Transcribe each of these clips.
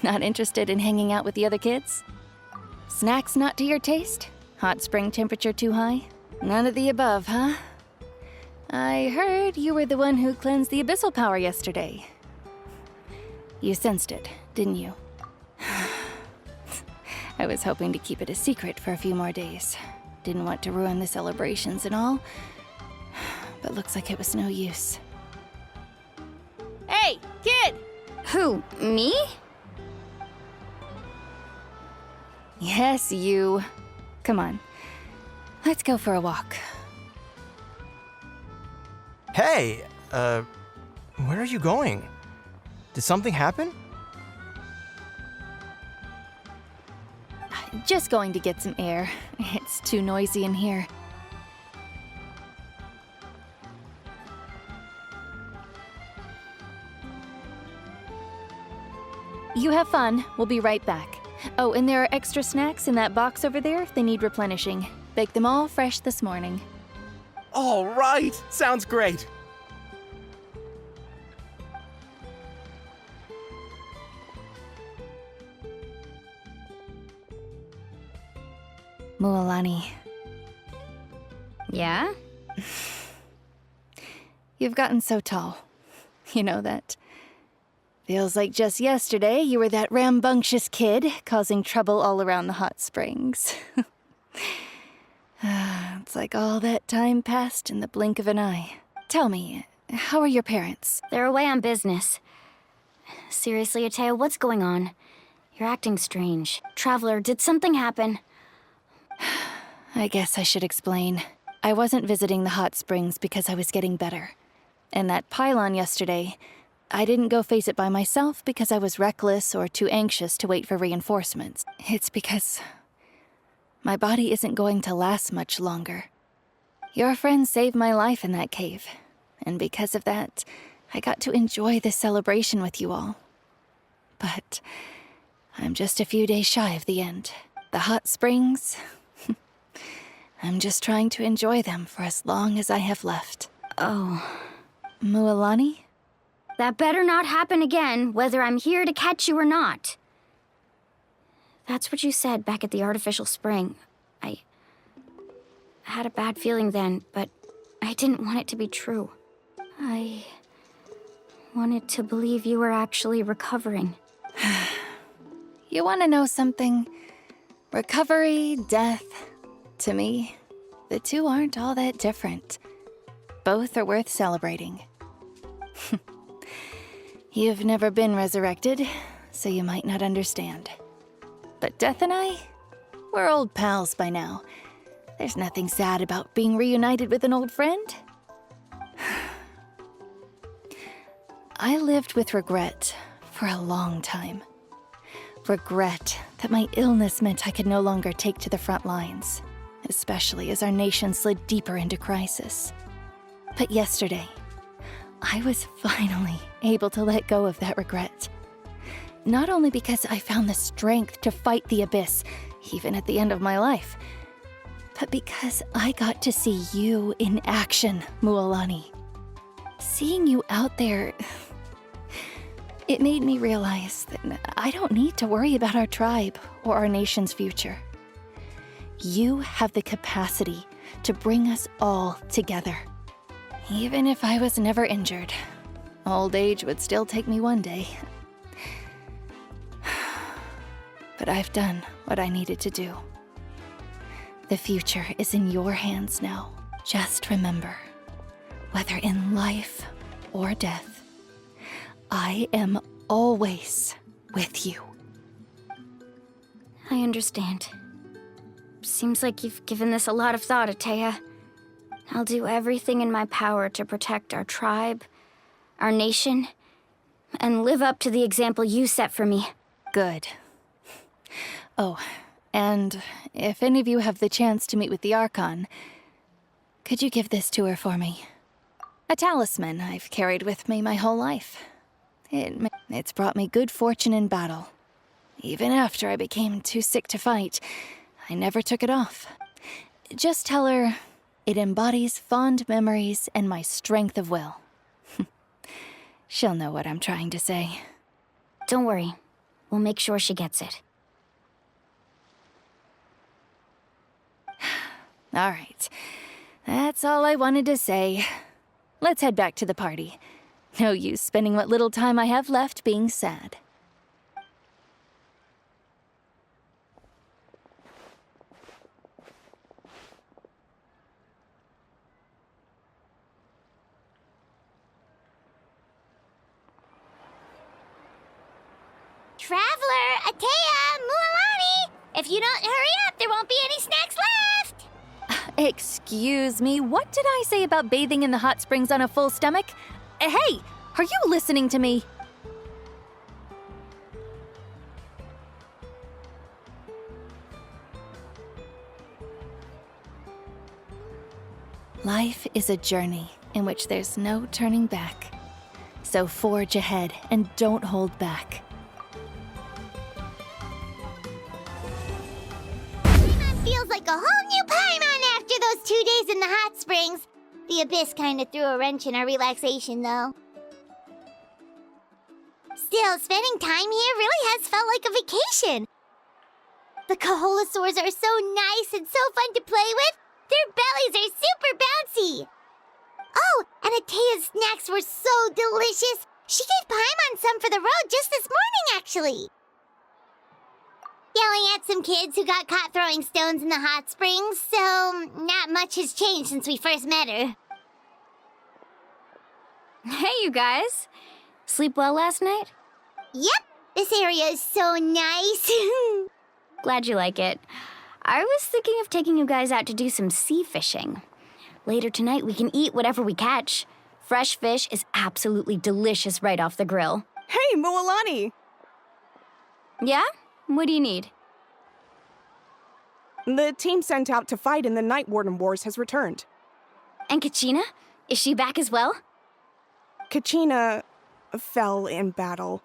Not interested in hanging out with the other kids? Snacks not to your taste? Hot spring temperature too high? None of the above, huh? I heard you were the one who cleansed the abyssal power yesterday. You sensed it, didn't you? I was hoping to keep it a secret for a few more days. Didn't want to ruin the celebrations and all, but looks like it was no use. Hey, kid! Who, me? Yes, you. Come on, let's go for a walk. Hey, where are you going? Did something happen? Just going to get some air. It's too noisy in here. You have fun. We'll be right back. Oh, and there are extra snacks in that box over there if they need replenishing. Baked them all fresh this morning. All right, sounds great. Mualani, Yeah? you've gotten so tall. You know that. Feels like just yesterday you were that rambunctious kid causing trouble all around the hot springs. It's like all that time passed in the blink of an eye. Tell me, how are your parents? They're away on business. Seriously, Atea, what's going on? You're acting strange. Traveler, did something happen? I guess I should explain. I wasn't visiting the hot springs because I was getting better. And that pylon yesterday, I didn't go face it by myself because I was reckless or too anxious to wait for reinforcements. It's because my body isn't going to last much longer. Your friend saved my life in that cave, and because of that, I got to enjoy this celebration with you all. But I'm just a few days shy of the end. The hot springs, I'm just trying to enjoy them for as long as I have left. Oh. Mualani? That better not happen again, whether I'm here to catch you or not. That's what you said back at the artificial spring. I had a bad feeling then, but I didn't want it to be true. I wanted to believe you were actually recovering. You want to know something? Recovery, death, to me, the two aren't all that different. Both are worth celebrating. You've never been resurrected, so you might not understand. But Death and I, we're old pals by now. There's nothing sad about being reunited with an old friend. I lived with regret for a long time. Regret that my illness meant I could no longer take to the front lines, especially as our nation slid deeper into crisis. But yesterday, I was finally able to let go of that regret. Not only because I found the strength to fight the abyss, even at the end of my life, but because I got to see you in action, Mualani. Seeing you out there, it made me realize that I don't need to worry about our tribe or our nation's future. You have the capacity to bring us all together. Even if I was never injured, old age would still take me one day. But I've done what I needed to do. The future is in your hands now. Just remember, whether in life or death, I am always with you. I understand. Seems like you've given this a lot of thought, Atea. I'll do everything in my power to protect our tribe, our nation, and live up to the example you set for me. Good. Oh, and if any of you have the chance to meet with the Archon, could you give this to her for me? A talisman I've carried with me my whole life. It's brought me good fortune in battle. Even after I became too sick to fight, I never took it off. Just tell her it embodies fond memories and my strength of will. She'll know what I'm trying to say. Don't worry. We'll make sure she gets it. All right. That's all I wanted to say. Let's head back to the party. No use spending what little time I have left being sad. Traveler, Atea, Mualani! If you don't hurry up, there won't be any snacks left! Excuse me, what did I say about bathing in the hot springs on a full stomach? Hey, are you listening to me? Life is a journey in which there's no turning back. So forge ahead and don't hold back. Feels like a whole new Paimon after those 2 days in the hot springs. The Abyss kind of threw a wrench in our relaxation, though. Still, spending time here really has felt like a vacation. The Kaholosaurs are so nice and so fun to play with. Their bellies are super bouncy. Oh, and Atea's snacks were so delicious. She gave Paimon some for the road just this morning, actually. Yelling at some kids who got caught throwing stones in the hot springs, so not much has changed since we first met her. Hey, you guys. Sleep well last night? Yep, this area is so nice. Glad you like it. I was thinking of taking you guys out to do some sea fishing. Later tonight, we can eat whatever we catch. Fresh fish is absolutely delicious right off the grill. Hey, Mualani! Yeah? What do you need? The team sent out to fight in the Night Warden Wars has returned. And Kachina? Is she back as well? Kachina fell in battle.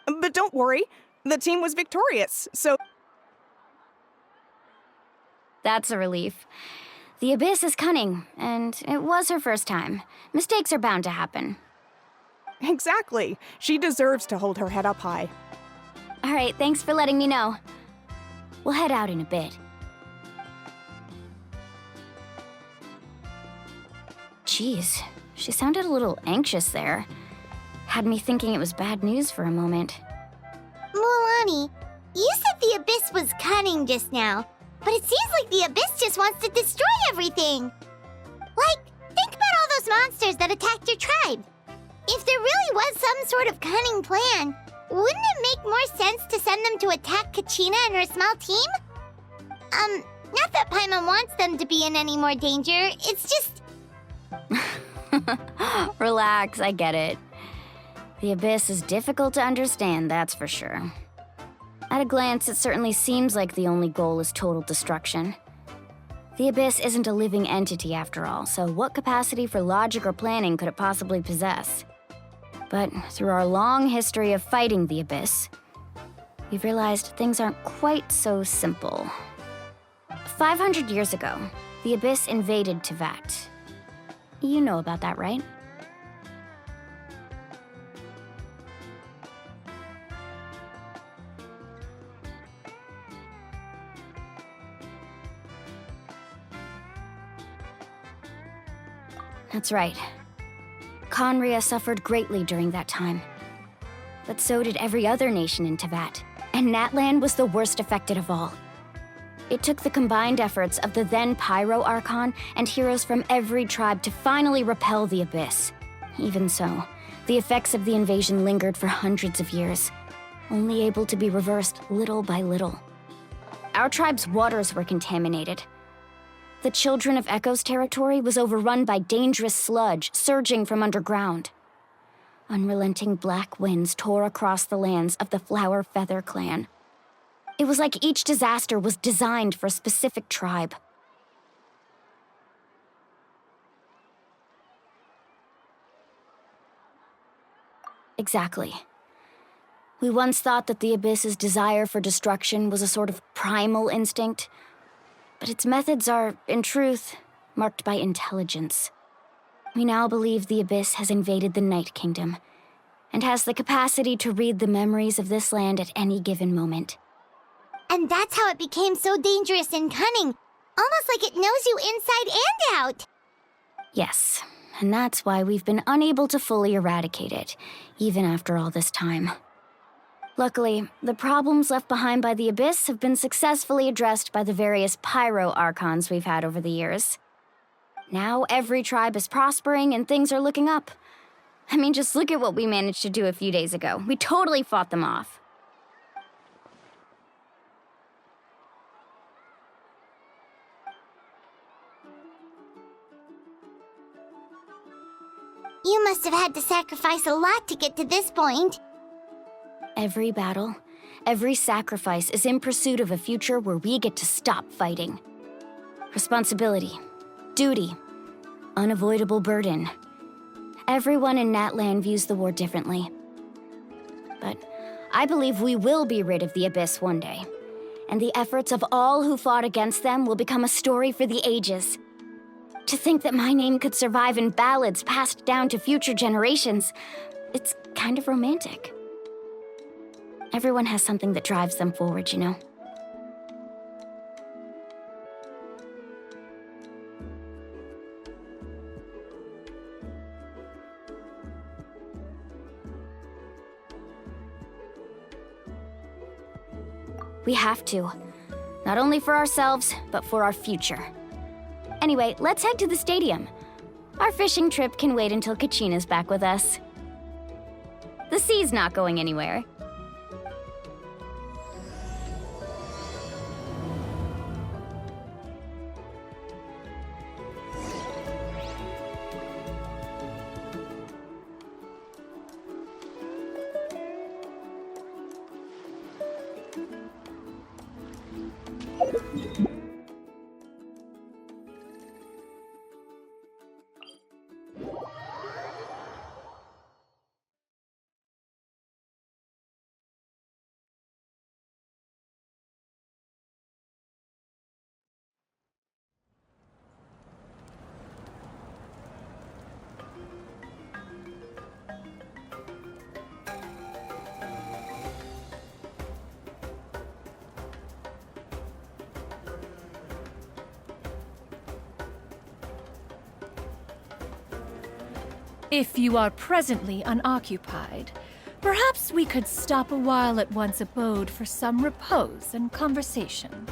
But don't worry, the team was victorious, so... That's a relief. The Abyss is cunning, and it was her first time. Mistakes are bound to happen. Exactly. She deserves to hold her head up high. All right, thanks for letting me know. We'll head out in a bit. Jeez, she sounded a little anxious there. Had me thinking it was bad news for a moment. Mualani, you said the Abyss was cunning just now, but it seems like the Abyss just wants to destroy everything. Like, think about all those monsters that attacked your tribe. If there really was some sort of cunning plan, wouldn't it make more sense to send them to attack Kachina and her small team? Not that Paimon wants them to be in any more danger, it's just... Relax, I get it. The Abyss is difficult to understand, that's for sure. At a glance, it certainly seems like the only goal is total destruction. The Abyss isn't a living entity after all, so what capacity for logic or planning could it possibly possess? But through our long history of fighting the Abyss, we've realized things aren't quite so simple. 500 years ago, the Abyss invaded Teyvat. You know about that, right? That's right. Conria suffered greatly during that time. But so did every other nation in Teyvat, and Natlan was the worst affected of all. It took the combined efforts of the then Pyro Archon and heroes from every tribe to finally repel the Abyss. Even so, the effects of the invasion lingered for hundreds of years, only able to be reversed little by little. Our tribe's waters were contaminated. The Children of Echo's territory was overrun by dangerous sludge surging from underground. Unrelenting black winds tore across the lands of the Flower Feather clan. It was like each disaster was designed for a specific tribe. Exactly. We once thought that the Abyss's desire for destruction was a sort of primal instinct, but its methods are, in truth, marked by intelligence. We now believe the Abyss has invaded the Night Kingdom, and has the capacity to read the memories of this land at any given moment. And that's how it became so dangerous and cunning. Almost like it knows you inside and out. Yes, and that's why we've been unable to fully eradicate it, even after all this time. Luckily, the problems left behind by the Abyss have been successfully addressed by the various pyro-archons we've had over the years. Now every tribe is prospering and things are looking up. I mean, just look at what we managed to do a few days ago. We totally fought them off. You must have had to sacrifice a lot to get to this point. Every battle, every sacrifice is in pursuit of a future where we get to stop fighting. Responsibility, duty, unavoidable burden. Everyone in Natlan views the war differently. But I believe we will be rid of the Abyss one day, and the efforts of all who fought against them will become a story for the ages. To think that my name could survive in ballads passed down to future generations, it's kind of romantic. Everyone has something that drives them forward, you know? We have to. Not only for ourselves, but for our future. Anyway, let's head to the stadium. Our fishing trip can wait until Kachina's back with us. The sea's not going anywhere. If you are presently unoccupied, perhaps we could stop a while at one's abode for some repose and conversation.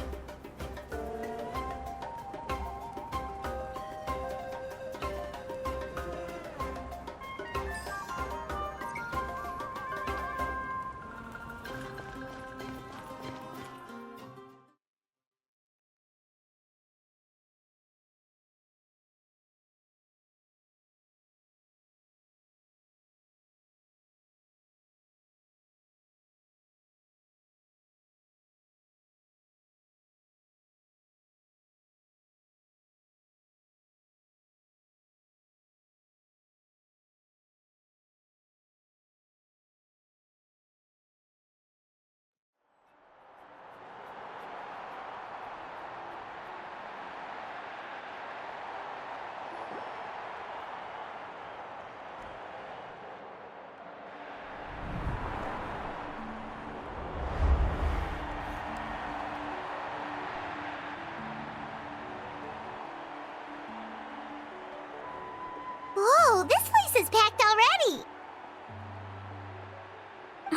Whoa, this place is packed already!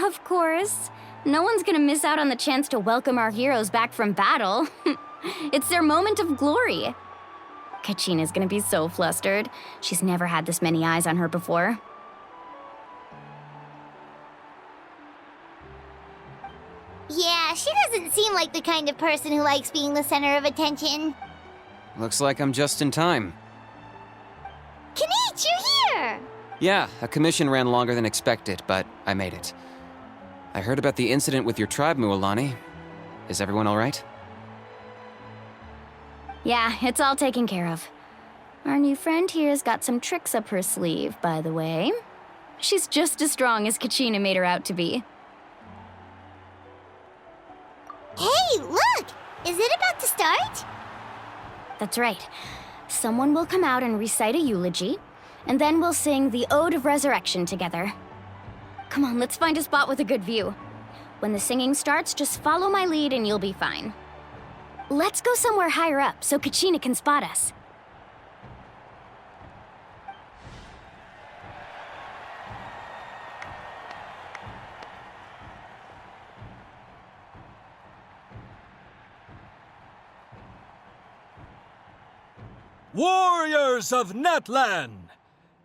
Of course. No one's gonna miss out on the chance to welcome our heroes back from battle. It's their moment of glory. Kachina's gonna be so flustered. She's never had this many eyes on her before. Yeah, she doesn't seem like the kind of person who likes being the center of attention. Looks like I'm just in time. Kanich, you're here! Yeah, a commission ran longer than expected, but I made it. I heard about the incident with your tribe, Mualani. Is everyone all right? Yeah, it's all taken care of. Our new friend here's got some tricks up her sleeve, by the way. She's just as strong as Kachina made her out to be. Hey, look! Is it about to start? That's right. Someone will come out and recite a eulogy, and then we'll sing the Ode of Resurrection together. Come on, let's find a spot with a good view. When the singing starts, just follow my lead and you'll be fine. Let's go somewhere higher up so Kachina can spot us. Warriors of Natlan,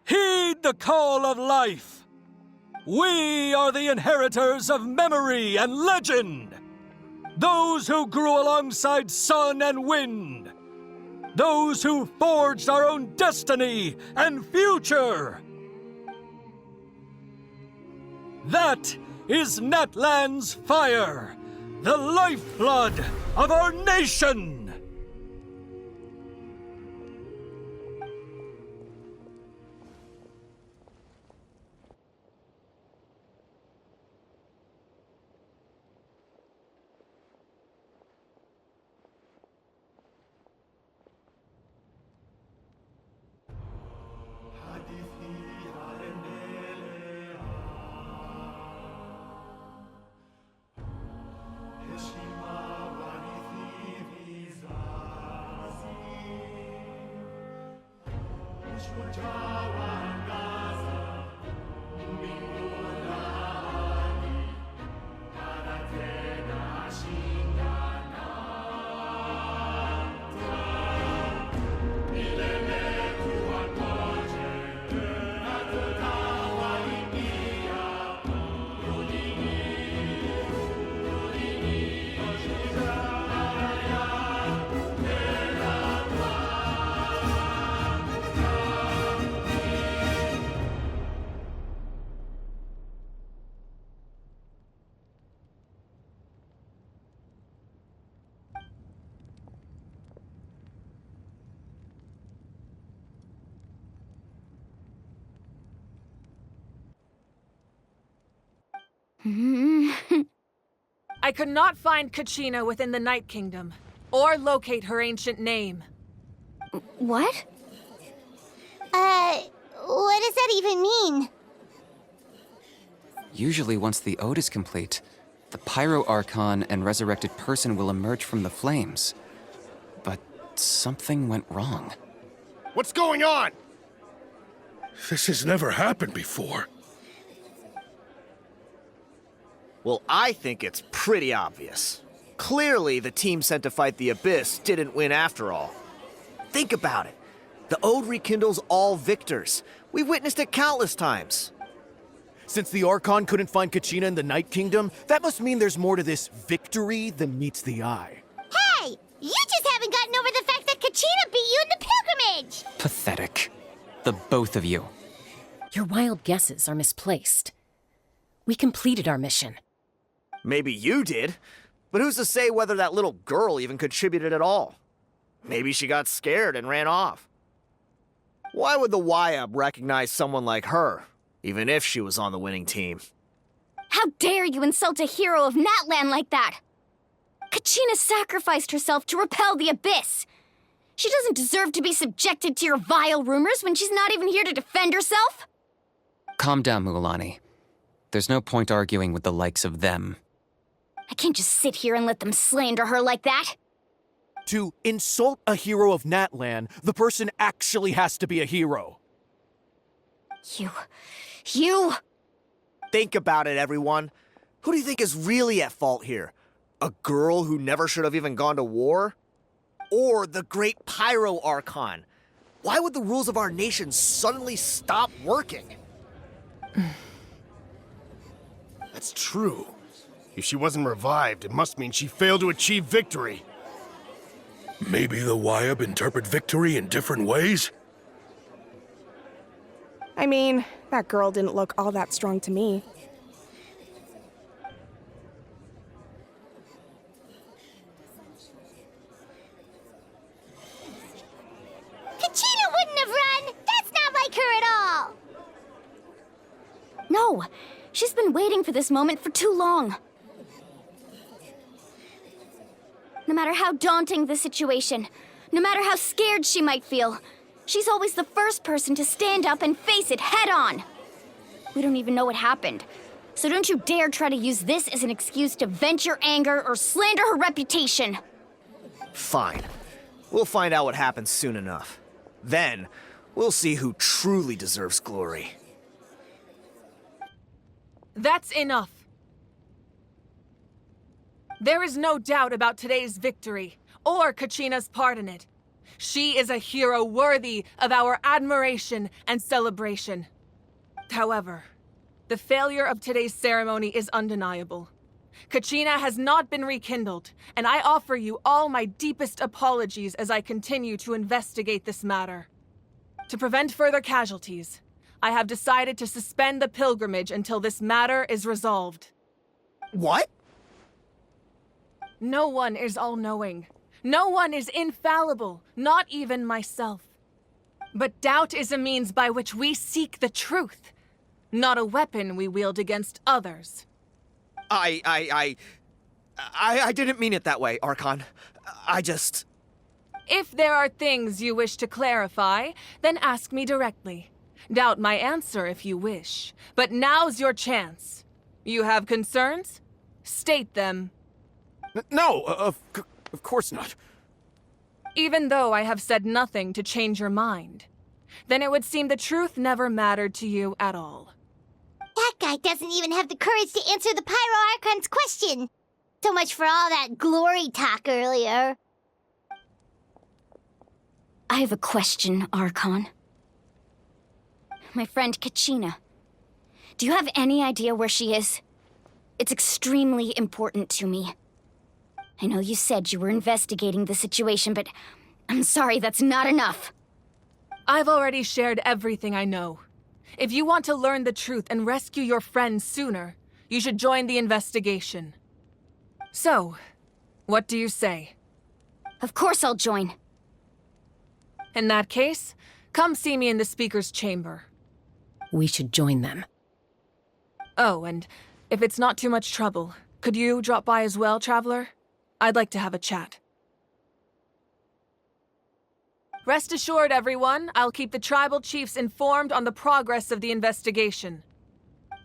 heed the call of life. We are the inheritors of memory and legend. Those who grew alongside sun and wind. Those who forged our own destiny and future. That is Natlan's fire, the lifeblood of our nation. I could not find Kachina within the Night Kingdom, or locate her ancient name. What? What does that even mean? Usually once the ode is complete, the Pyro Archon and resurrected person will emerge from the flames. But something went wrong. What's going on? This has never happened before. Well, I think it's pretty obvious. Clearly, the team sent to fight the Abyss didn't win after all. Think about it. The Ode rekindles all victors. We've witnessed it countless times. Since the Archon couldn't find Kachina in the Night Kingdom, that must mean there's more to this victory than meets the eye. Hey! You just haven't gotten over the fact that Kachina beat you in the pilgrimage! Pathetic. The both of you. Your wild guesses are misplaced. We completed our mission. Maybe you did, but who's to say whether that little girl even contributed at all? Maybe she got scared and ran off. Why would the Wyab recognize someone like her, even if she was on the winning team? How dare you insult a hero of Natlan like that? Kachina sacrificed herself to repel the Abyss. She doesn't deserve to be subjected to your vile rumors when she's not even here to defend herself. Calm down, Mualani. There's no point arguing with the likes of them. I can't just sit here and let them slander her like that. To insult a hero of Natlan, the person actually has to be a hero. You... Think about it, everyone. Who do you think is really at fault here? A girl who never should have even gone to war? Or the great Pyro Archon? Why would the rules of our nation suddenly stop working? That's true. If she wasn't revived, it must mean she failed to achieve victory. Maybe the Wyab interpret victory in different ways? I mean, that girl didn't look all that strong to me. Kachina wouldn't have run! That's not like her at all! No, she's been waiting for this moment for too long. No matter how daunting the situation, no matter how scared she might feel, she's always the first person to stand up and face it head on. We don't even know what happened, So don't you dare try to use this as an excuse to vent your anger or slander her reputation. Fine. We'll find out what happens soon enough. Then, we'll see who truly deserves glory. That's enough. There is no doubt about today's victory, or Kachina's part in it. She is a hero worthy of our admiration and celebration. However, the failure of today's ceremony is undeniable. Kachina has not been rekindled, and I offer you all my deepest apologies as I continue to investigate this matter. To prevent further casualties, I have decided to suspend the pilgrimage until this matter is resolved. What? No one is all-knowing. No one is infallible, not even myself. But doubt is a means by which we seek the truth, not a weapon we wield against others. I didn't mean it that way, Archon. I just... If there are things you wish to clarify, then ask me directly. Doubt my answer if you wish, but now's your chance. You have concerns? State them. No, of course not. Even though I have said nothing to change your mind, then it would seem the truth never mattered to you at all. That guy doesn't even have the courage to answer the Pyro Archon's question. So much for all that glory talk earlier. I have a question, Archon. My friend Kachina. Do you have any idea where she is? It's extremely important to me. I know you said you were investigating the situation, but I'm sorry, that's not enough. I've already shared everything I know. If you want to learn the truth and rescue your friends sooner, you should join the investigation. So, what do you say? Of course I'll join. In that case, come see me in the speaker's chamber. We should join them. Oh, and if it's not too much trouble, could you drop by as well, Traveler? I'd like to have a chat. Rest assured, everyone, I'll keep the tribal chiefs informed on the progress of the investigation.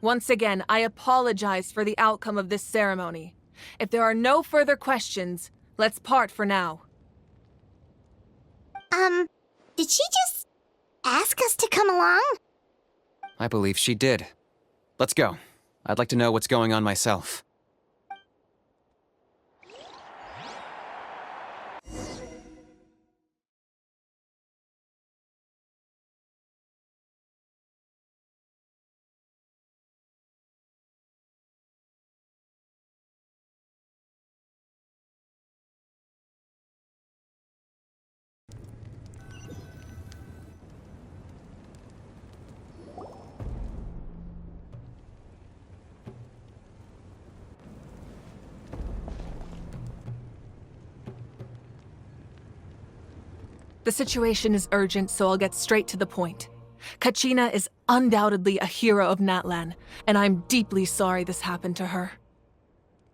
Once again, I apologize for the outcome of this ceremony. If there are no further questions, let's part for now. Did she just ask us to come along? I believe she did. Let's go. I'd like to know what's going on myself. The situation is urgent, so I'll get straight to the point. Kachina is undoubtedly a hero of Natlan, and I'm deeply sorry this happened to her.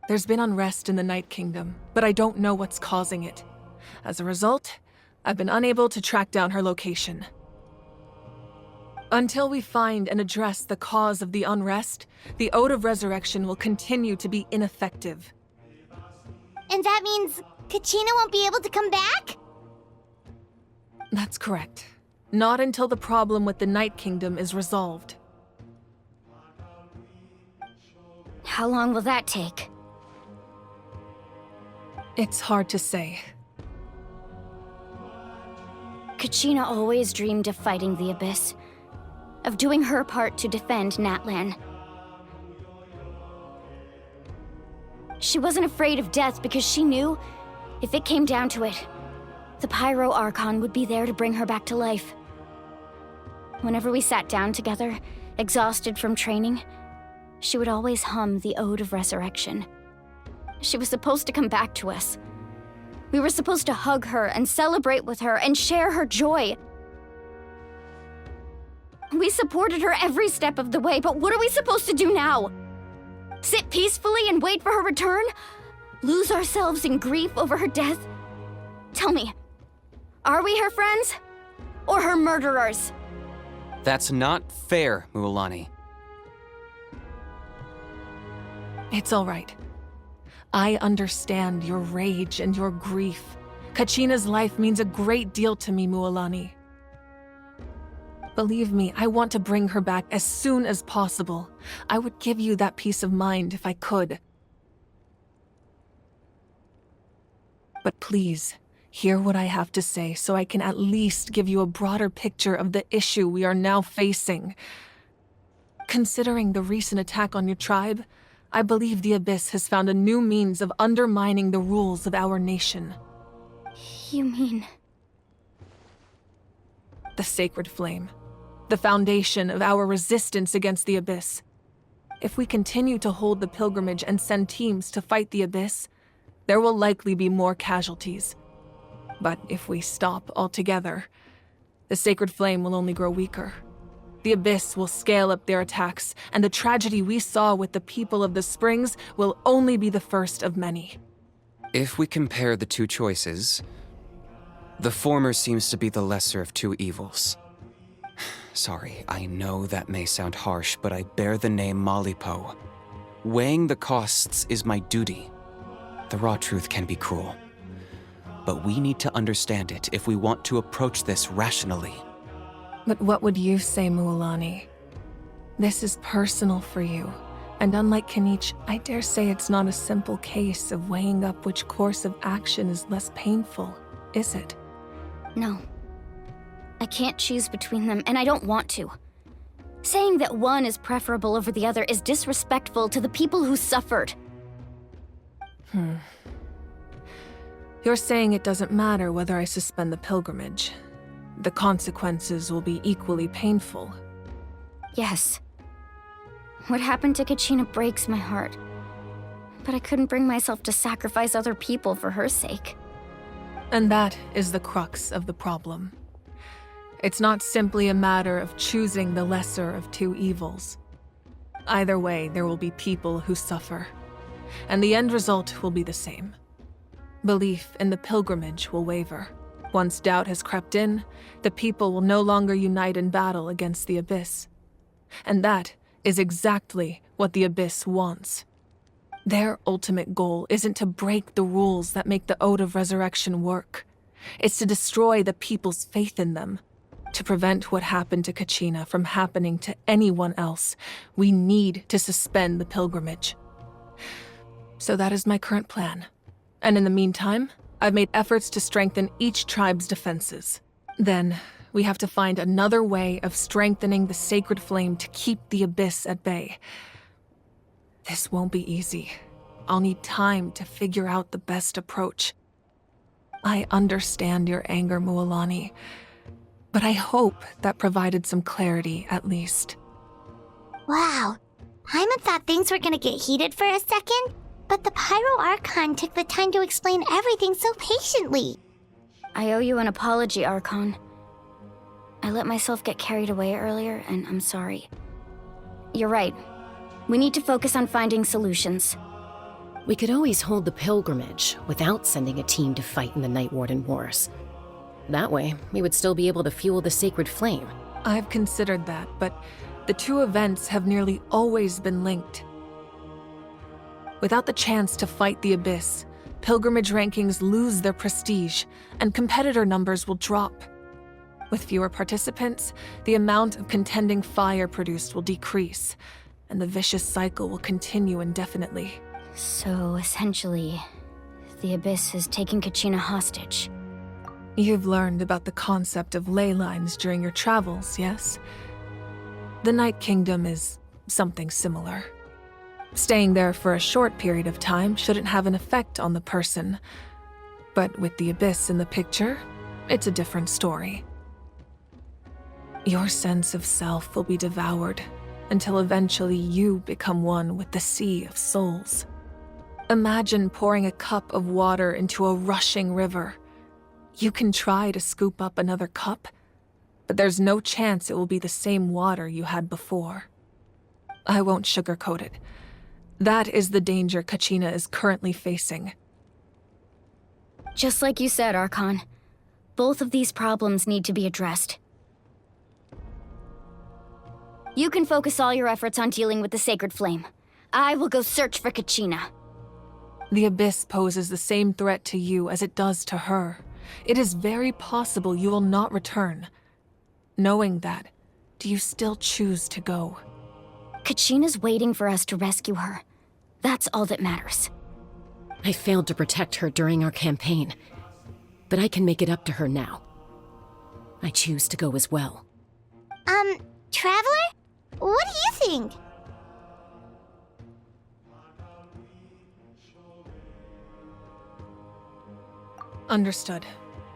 There's been unrest in the Night Kingdom, but I don't know what's causing it. As a result, I've been unable to track down her location. Until we find and address the cause of the unrest, the Ode of Resurrection will continue to be ineffective. And that means Kachina won't be able to come back? That's correct. Not until the problem with the Night Kingdom is resolved. How long will that take? It's hard to say. Kachina always dreamed of fighting the Abyss, of doing her part to defend Natlan. She wasn't afraid of death because she knew, if it came down to it, the Pyro Archon would be there to bring her back to life. Whenever we sat down together, exhausted from training, she would always hum the Ode of Resurrection. She was supposed to come back to us. We were supposed to hug her and celebrate with her and share her joy. We supported her every step of the way, but what are we supposed to do now? Sit peacefully and wait for her return? Lose ourselves in grief over her death? Tell me, are we her friends? Or her murderers? That's not fair, Mualani. It's all right. I understand your rage and your grief. Kachina's life means a great deal to me, Mualani. Believe me, I want to bring her back as soon as possible. I would give you that peace of mind if I could. But please, hear what I have to say so I can at least give you a broader picture of the issue we are now facing. Considering the recent attack on your tribe, I believe the Abyss has found a new means of undermining the rules of our nation. You mean... The Sacred Flame. The foundation of our resistance against the Abyss. If we continue to hold the pilgrimage and send teams to fight the Abyss, there will likely be more casualties. But if we stop altogether, the Sacred Flame will only grow weaker. The Abyss will scale up their attacks, and the tragedy we saw with the people of the Springs will only be the first of many. If we compare the two choices, the former seems to be the lesser of two evils. Sorry, I know that may sound harsh, but I bear the name Malipo. Weighing the costs is my duty. The raw truth can be cruel. But we need to understand it if we want to approach this rationally. But what would you say, Mualani? This is personal for you, and unlike Kanich, I dare say it's not a simple case of weighing up which course of action is less painful, is it? No. I can't choose between them, and I don't want to. Saying that one is preferable over the other is disrespectful to the people who suffered. You're saying it doesn't matter whether I suspend the pilgrimage. The consequences will be equally painful. Yes. What happened to Kachina breaks my heart. But I couldn't bring myself to sacrifice other people for her sake. And that is the crux of the problem. It's not simply a matter of choosing the lesser of two evils. Either way, there will be people who suffer. And the end result will be the same. Belief in the pilgrimage will waver. Once doubt has crept in, the people will no longer unite in battle against the Abyss. And that is exactly what the Abyss wants. Their ultimate goal isn't to break the rules that make the Ode of Resurrection work. It's to destroy the people's faith in them. To prevent what happened to Kachina from happening to anyone else, we need to suspend the pilgrimage. So that is my current plan. And in the meantime, I've made efforts to strengthen each tribe's defenses. Then, we have to find another way of strengthening the Sacred Flame to keep the Abyss at bay. This won't be easy. I'll need time to figure out the best approach. I understand your anger, Mualani, but I hope that provided some clarity at least. Wow. Paimon thought things were gonna get heated for a second, but the Pyro Archon took the time to explain everything so patiently. I owe you an apology, Archon. I let myself get carried away earlier, and I'm sorry. You're right. We need to focus on finding solutions. We could always hold the pilgrimage without sending a team to fight in the Night Warden Wars. That way, we would still be able to fuel the Sacred Flame. I've considered that, but the two events have nearly always been linked. Without the chance to fight the Abyss, pilgrimage rankings lose their prestige, and competitor numbers will drop. With fewer participants, the amount of contending fire produced will decrease, and the vicious cycle will continue indefinitely. So, essentially, the Abyss has taken Kachina hostage. You've learned about the concept of ley lines during your travels, yes? The Night Kingdom is something similar. Staying there for a short period of time shouldn't have an effect on the person. But with the Abyss in the picture, it's a different story. Your sense of self will be devoured until eventually you become one with the Sea of Souls. Imagine pouring a cup of water into a rushing river. You can try to scoop up another cup, but there's no chance it will be the same water you had before. I won't sugarcoat it. That is the danger Kachina is currently facing. Just like you said, Archon. Both of these problems need to be addressed. You can focus all your efforts on dealing with the Sacred Flame. I will go search for Kachina. The Abyss poses the same threat to you as it does to her. It is very possible you will not return. Knowing that, do you still choose to go? Kachina's waiting for us to rescue her. That's all that matters. I failed to protect her during our campaign, but I can make it up to her now. I choose to go as well. Traveler? What do you think? Understood.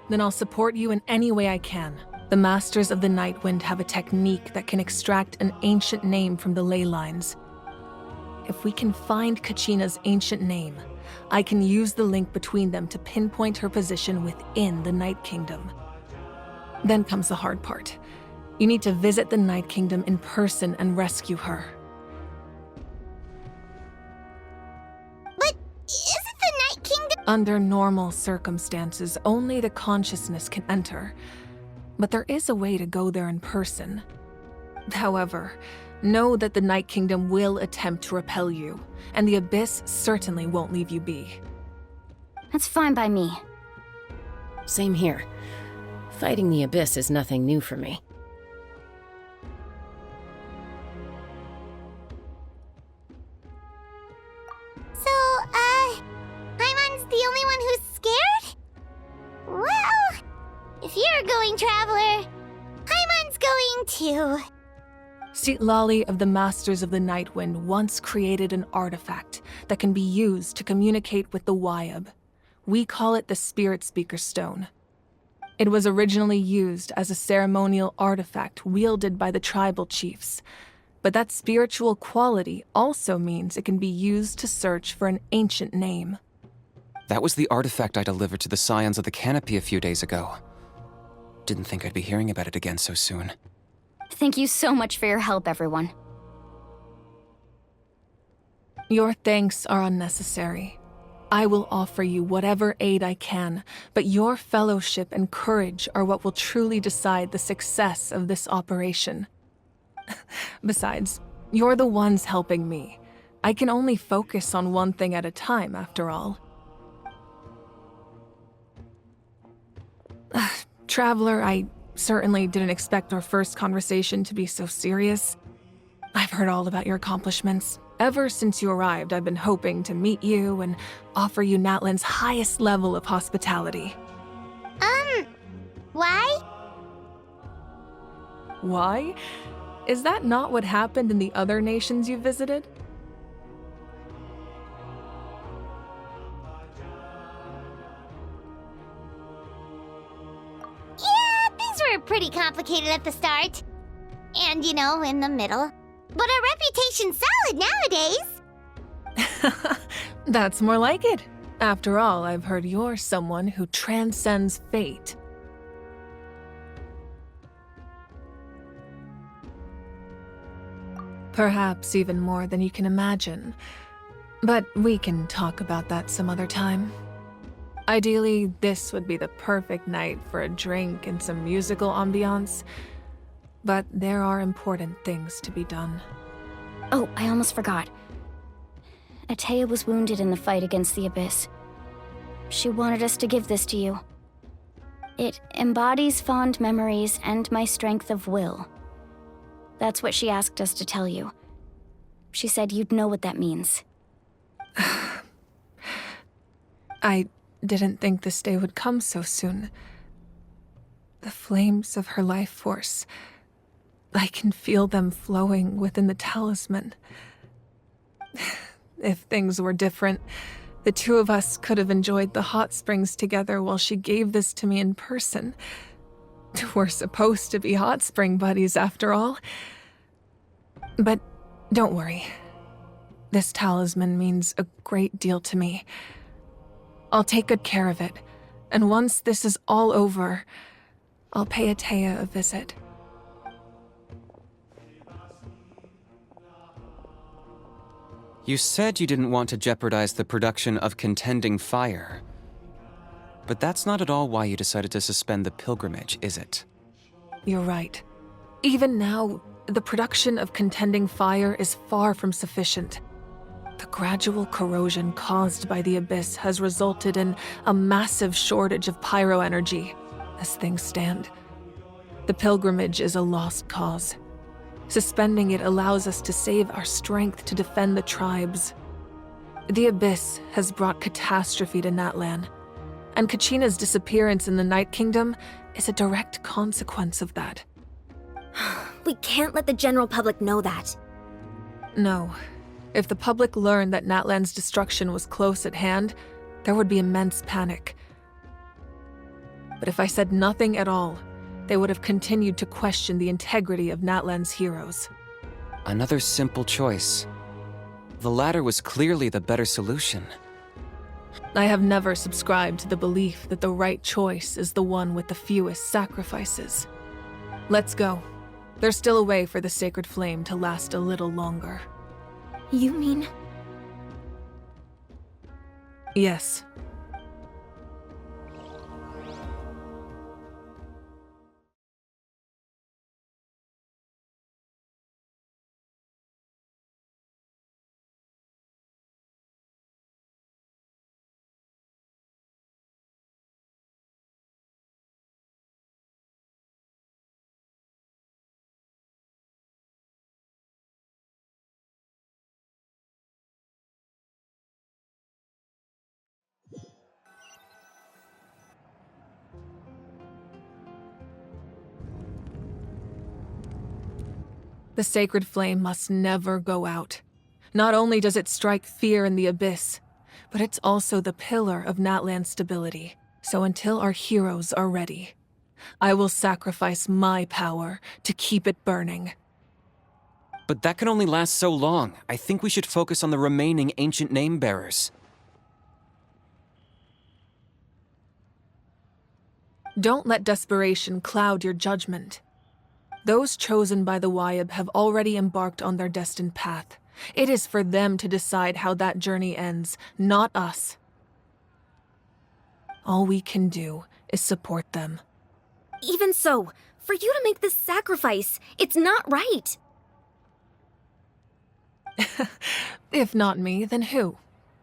Then I'll support you in any way I can. The Masters of the Nightwind have a technique that can extract an ancient name from the ley lines. If we can find Kachina's ancient name, I can use the link between them to pinpoint her position within the Night Kingdom. Then comes the hard part. You need to visit the Night Kingdom in person and rescue her. But isn't the Night Kingdom— Under normal circumstances, only the consciousness can enter. But there is a way to go there in person. However, know that the Night Kingdom will attempt to repel you, and the Abyss certainly won't leave you be. That's fine by me. Same here. Fighting the Abyss is nothing new for me. So, Paimon's the only one who's scared? Well, if you're going, Traveler, Paimon's going too. Lali of the Masters of the Nightwind once created an artifact that can be used to communicate with the Wyab. We call it the Spirit Speaker Stone. It was originally used as a ceremonial artifact wielded by the tribal chiefs, but that spiritual quality also means it can be used to search for an ancient name. That was the artifact I delivered to the Scions of the Canopy a few days ago. Didn't think I'd be hearing about it again so soon. Thank you so much for your help, everyone. Your thanks are unnecessary. I will offer you whatever aid I can, but your fellowship and courage are what will truly decide the success of this operation. Besides, you're the ones helping me. I can only focus on one thing at a time, after all. Traveler, I certainly didn't expect our first conversation to be so serious. I've heard all about your accomplishments. Ever since you arrived, I've been hoping to meet you and offer you Natlan's highest level of hospitality. Why? Why? Is that not what happened in the other nations you visited? Yeah, things were pretty complicated at the start. And, in the middle. But our reputation's solid nowadays. That's more like it. After all, I've heard you're someone who transcends fate. Perhaps even more than you can imagine. But we can talk about that some other time. Ideally, this would be the perfect night for a drink and some musical ambiance. But there are important things to be done. Oh, I almost forgot. Atea was wounded in the fight against the Abyss. She wanted us to give this to you. It embodies fond memories and my strength of will. That's what she asked us to tell you. She said you'd know what that means. I didn't think this day would come so soon. The flames of her life force, I can feel them flowing within the talisman. If things were different, the two of us could have enjoyed the hot springs together while she gave this to me in person. We're supposed to be hot spring buddies after all. But don't worry. This talisman means a great deal to me. I'll take good care of it, and once this is all over, I'll pay Atea a visit. You said you didn't want to jeopardize the production of Contending Fire. But that's not at all why you decided to suspend the pilgrimage, is it? You're right. Even now, the production of Contending Fire is far from sufficient. The gradual corrosion caused by the Abyss has resulted in a massive shortage of pyro energy. As things stand, the pilgrimage is a lost cause. Suspending it allows us to save our strength to defend the tribes. The Abyss has brought catastrophe to Natlan, and Kachina's disappearance in the Night Kingdom is a direct consequence of that. We can't let the general public know that. No. If the public learned that Natlan's destruction was close at hand, there would be immense panic. But if I said nothing at all, they would have continued to question the integrity of Natlan's heroes. Another simple choice. The latter was clearly the better solution. I have never subscribed to the belief that the right choice is the one with the fewest sacrifices. Let's go. There's still a way for the sacred flame to last a little longer. You mean? Yes. The sacred flame must never go out. Not only does it strike fear in the Abyss, but it's also the pillar of Natlan's stability. So until our heroes are ready, I will sacrifice my power to keep it burning. But that can only last so long. I think we should focus on the remaining ancient name-bearers. Don't let desperation cloud your judgment. Those chosen by the Wayab have already embarked on their destined path. It is for them to decide how that journey ends, not us. All we can do is support them. Even so, for you to make this sacrifice, it's not right. If not me, then who?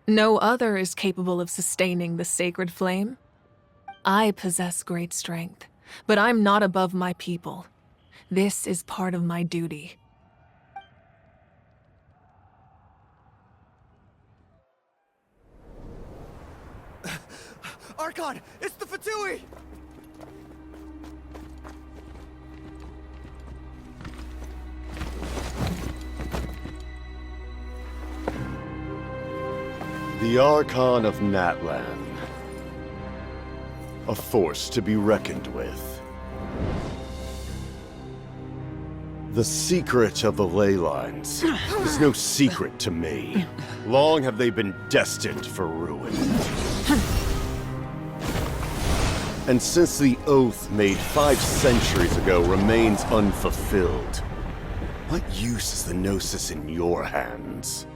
No other is capable of sustaining the sacred flame. I possess great strength, but I'm not above my people. This is part of my duty. Archon, it's the Fatui! The Archon of Natlan. A force to be reckoned with. The secret of the ley lines is no secret to me. Long have they been destined for ruin. And since the oath made 5 centuries ago remains unfulfilled, what use is the Gnosis in your hands?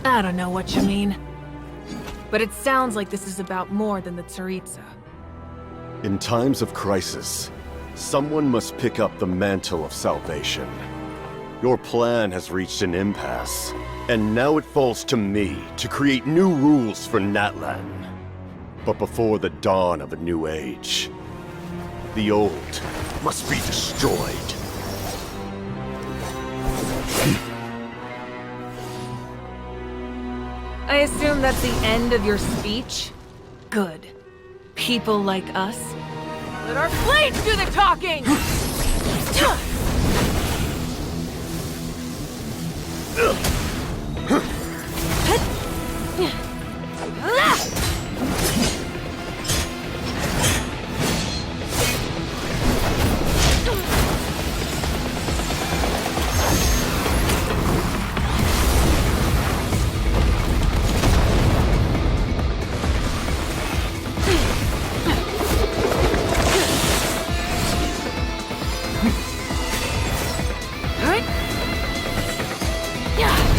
I don't know what you mean. But it sounds like this is about more than the Tsaritsa. In times of crisis, someone must pick up the mantle of salvation. Your plan has reached an impasse, and now it falls to me to create new rules for Natlan. But before the dawn of a new age, the old must be destroyed. I assume that's the end of your speech? Good. People like us. Let our blades do the talking! Yeah.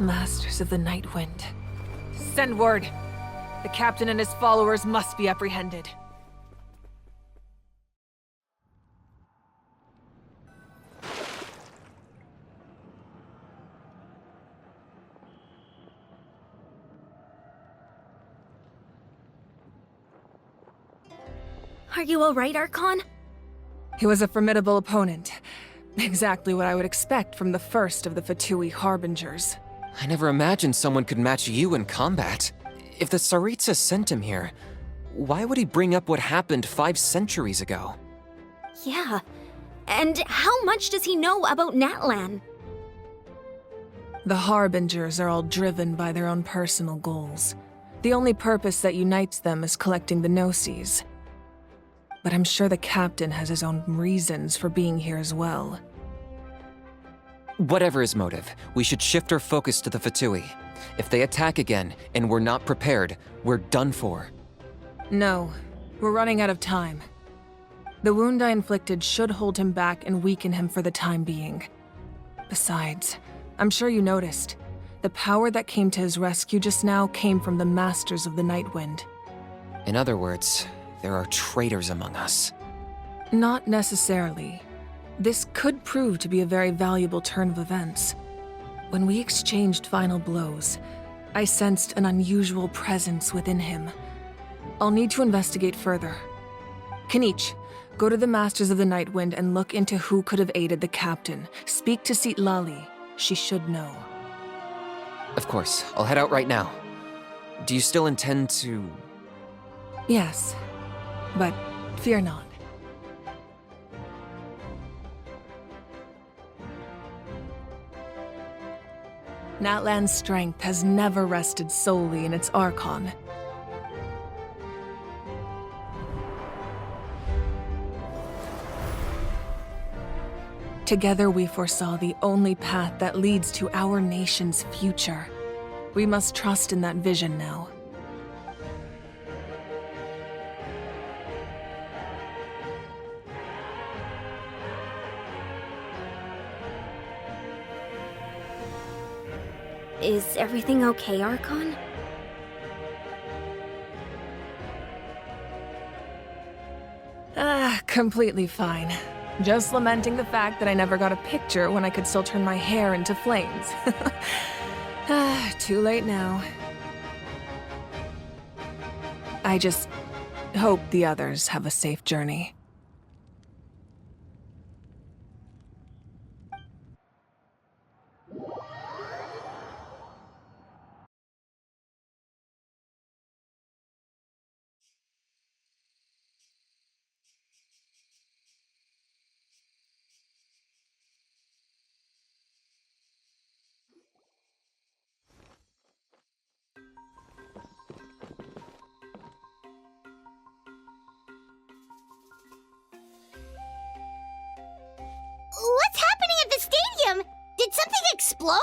Masters of the Night Wind. Send word. The captain and his followers must be apprehended. Are you all right, Archon? He was a formidable opponent. Exactly what I would expect from the first of the Fatui Harbingers. I never imagined someone could match you in combat. If the Tsaritsa sent him here, why would he bring up what happened 5 centuries ago? Yeah. And how much does he know about Natlan? The Harbingers are all driven by their own personal goals. The only purpose that unites them is collecting the Gnosis. But I'm sure the captain has his own reasons for being here as well. Whatever his motive, we should shift our focus to the Fatui. If they attack again, and we're not prepared, we're done for. No, we're running out of time. The wound I inflicted should hold him back and weaken him for the time being. Besides, I'm sure you noticed, the power that came to his rescue just now came from the Masters of the Night Wind. In other words, there are traitors among us. Not necessarily. This could prove to be a very valuable turn of events. When we exchanged final blows, I sensed an unusual presence within him. I'll need to investigate further. Kanich, go to the Masters of the Night Wind and look into who could have aided the captain. Speak to Sitlali. She should know. Of course, I'll head out right now. Do you still intend to... Yes, but fear not. Natlan's strength has never rested solely in its Archon. Together we foresaw the only path that leads to our nation's future. We must trust in that vision now. Is everything okay, Archon? Completely fine. Just lamenting the fact that I never got a picture when I could still turn my hair into flames. Too late now. I just hope the others have a safe journey. What's happening at the stadium? Did something explode?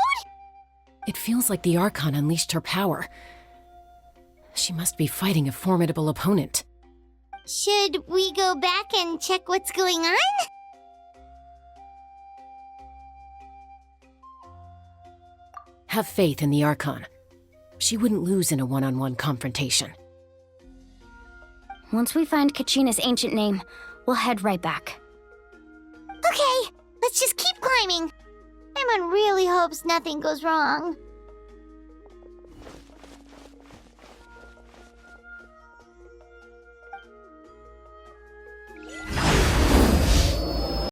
It feels like the Archon unleashed her power. She must be fighting a formidable opponent. Should we go back and check what's going on? Have faith in the Archon. She wouldn't lose in a one-on-one confrontation. Once we find Kachina's ancient name, we'll head right back. Okay, let's just keep climbing. Emon really hopes nothing goes wrong.